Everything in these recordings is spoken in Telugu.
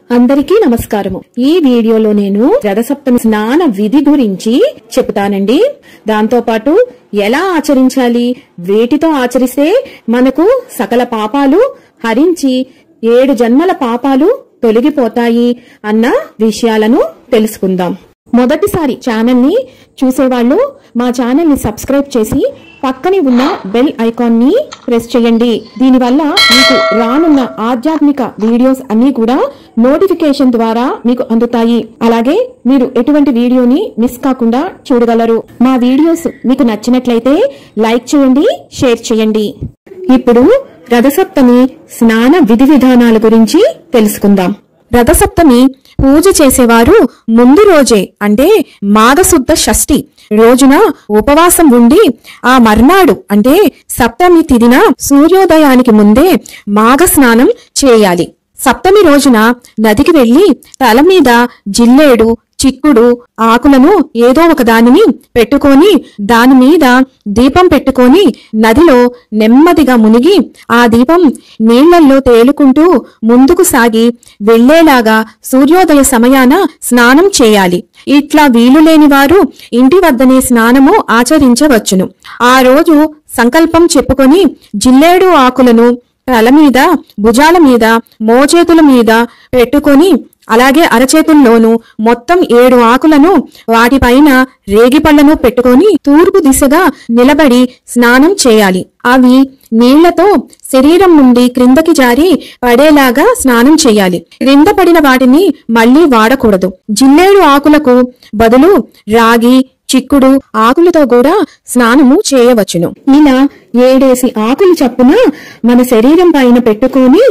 అందరికీ నమస్కారము। ఈ వీడియోలో నేను రథసప్తమి స్నాన విధి గురించి చెప్తానండి। దాంతో పాటు ఎలా ఆచరించాలి, వేటితో ఆచరిస్తే మనకు సకల పాపాలు హరించి 7 జన్మల పాపాలు తొలగిపోతాయి అన్న విషయాలను తెలుసుకుందాం। మొదటిసారి ఛానల్ ని చూసేవాళ్ళు మా ఛానల్ ని సబ్స్క్రైబ్ చేసి పక్కనే ఉన్న బెల్ ఐకాన్ ని ప్రెస్ చేయండి। దీనివల్ల మీకు రానున్న ఆధ్యాత్మిక వీడియోస్ అన్ని కూడా నోటిఫికేషన్ ద్వారా మీకు అందుతాయి। అలాగే మీరు ఎటువంటి వీడియోని మిస్ కాకుండా చూడగలరు। మా వీడియోస్ మీకు నచ్చినట్లయితే లైక్ చేయండి, షేర్ చేయండి। ఇప్పుడు రథసప్తమి స్నాన విధి విధానాల గురించి తెలుసుకుందాం। రథసప్తమి పూజ చేసేవారు ముందు రోజే అంటే మాఘశుద్ధ షష్ఠి రోజున ఉపవాసం ఉండి ఆ మర్నాడు అంటే సప్తమి తిథిన సూర్యోదయానికి ముందే మాఘ స్నానం చేయాలి। సప్తమి రోజున నదికి వెళ్లి తల మీద జిల్లేడు, చిక్కుడు ఆకులను ఏదో ఒక దానిని పెట్టుకొని దాని మీద దీపం పెట్టుకొని నదిలో నెమ్మదిగా మునిగి ఆ దీపం నీళ్లలో తేలుకుంటూ ముందుకు సాగి వెళ్లేలాగా సూర్యోదయ సమయాన స్నానం చేయాలి। ఇట్లా వీలు లేని వారు ఇంటి వద్దనే స్నానము ఆచరించవచ్చును। ఆ రోజు సంకల్పం చెప్పుకొని జిల్లేడు ఆకులను తల మీద, భుజాల మీద, మోచేతుల మీద పెట్టుకొని అలాగే అరచేతుల్లోనూ మొత్తం 7 ఆకులను వాటిపైన రేగిపళ్లను పెట్టుకొని తూర్పు దిశగా నిలబడి స్నానం చేయాలి। అవి నీళ్లతో శరీరం నుండి క్రిందకి జారి పడేలాగా స్నానం చేయాలి। క్రింద పడిన వాటిని మళ్లీ వాడకూడదు। జిల్లేడు ఆకులకు బదులు రాగి, చిక్కుడు ఆకులతో కూడా స్నానము చేయవచ్చును। ఇలా 7 ఆకులు చప్పున మన శరీరం పైన పెట్టుకొని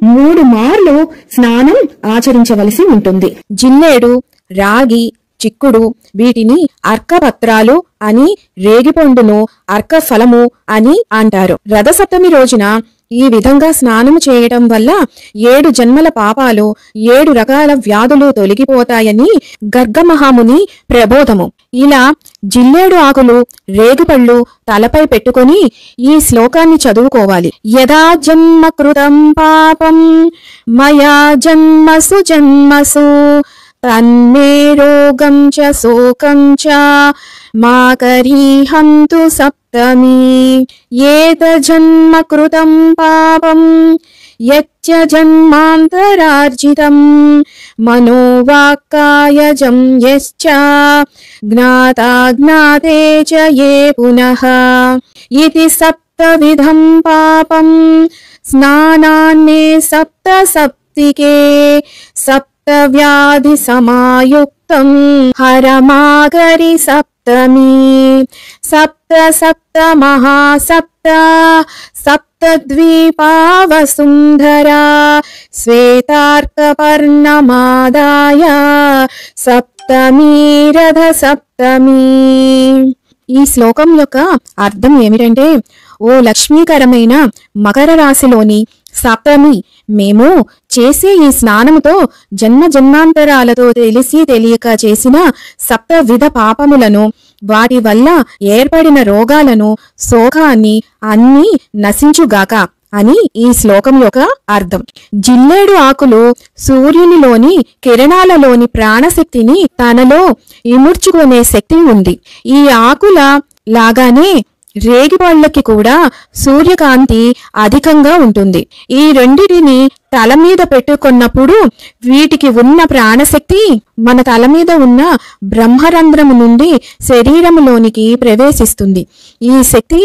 3 మార్లు స్నానం ఆచరించవలసి ఉంటుంది। జిల్లేడు, రాగి, చిక్కుడు వీటిని అర్కపత్రాలు అని, రేగిపండును అర్క ఫలము అని అంటారు। రథసప్తమి రోజున ఈ విధంగా స్నానము చేయటం వల్ల 7 జన్మల పాపాలు 7 రకాల వ్యాధులు తొలగిపోతాయని గర్గమహాముని ప్రబోధము। ఇలా జిల్లేడు ఆకులు, రేగిపళ్ళు తలపై పెట్టుకొని ఈ శ్లోకాన్ని చదువుకోవాలి। యదా జన్మ కృతం పాపం మయా జన్మసు జన్మసు తన్మే రోగం చ శోకం చ మా కరీహంతు సప్తమి ఏత జన్మ కృతం పాపం యచ్చ జన్మాంతరార్జితం మనోవాక్కాయజం యశ్చ జ్ఞాతాజ్ఞాతే చ యే పునః ఇతి సప్తవిధం పాపం స్నానాన్నే సప్త సప్తికే వ్యాధి సమాయుక్తం హరమాగరి సప్తమి సప్త సప్త మహాసప్త సప్తద్వీపావసుంధరా శ్వేతార్కపర్ణమాదాయ సప్తమి రథ సప్తమి। ఈ శ్లోకం యొక్క అర్థం ఏమిటంటే, ఓ లక్ష్మీకరమైన మకర రాశిలోని సప్తమి మేము చేసే ఈ స్నానముతో జన్మ జన్మాంతరాలతో తెలిసి తెలియక చేసిన 7 విధ పాపములను, వాటి వల్ల ఏర్పడిన రోగాలను, శోకాన్ని అన్నీ నశించుగాక అని ఈ శ్లోకం యొక్క అర్థం। జిల్లేడు ఆకులు సూర్యునిలోని కిరణాలలోని ప్రాణశక్తిని తనలో ఇముడ్చుకునే శక్తి ఉంది। ఈ ఆకుల లాగానే రేగిపళ్ళకి కూడా సూర్యకాంతి అధికంగా ఉంటుంది। ఈ రెండిటిని తల మీద పెట్టుకున్నప్పుడు వీటికి ఉన్న ప్రాణశక్తి మన తల మీద ఉన్న బ్రహ్మరంధ్రము నుండి శరీరములోనికి ప్రవేశిస్తుంది। ఈ శక్తి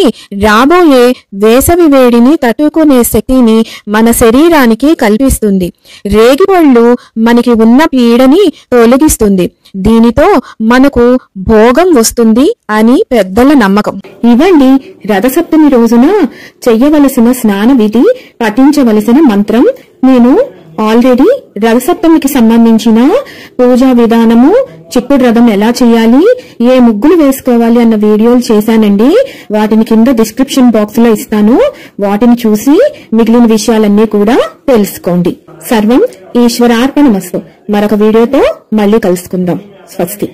రాబోయే వేసవి వేడిని తట్టుకునే శక్తిని మన శరీరానికి కల్పిస్తుంది। రేగిపళ్ళు మనకి ఉన్న పీడని తొలగిస్తుంది। దీనితో మనకు భోగం వస్తుంది అని పెద్దల నమ్మకం। ఇవండి రథసప్తమి రోజున చెయ్యవలసిన స్నాన విధి, పఠించవలసిన మంత్రం। నేను ఆల్రెడీ రథసప్తమికి సంబంధించిన పూజా విధానము, చిక్కుడు రథం ఎలా చేయాలి, ఏ ముగ్గులు వేసుకోవాలి అన్న వీడియోలు చేశానండి। వాటిని కింద డిస్క్రిప్షన్ బాక్స్ లో ఇస్తాను, వాటిని చూసి మిగిలిన విషయాలన్నీ కూడా తెలుసుకోండి। సర్వం ఈశ్వరార్పణమస్తు। మరొక వీడియోతో మళ్ళీ కలుసుకుందాం। స్వస్తి।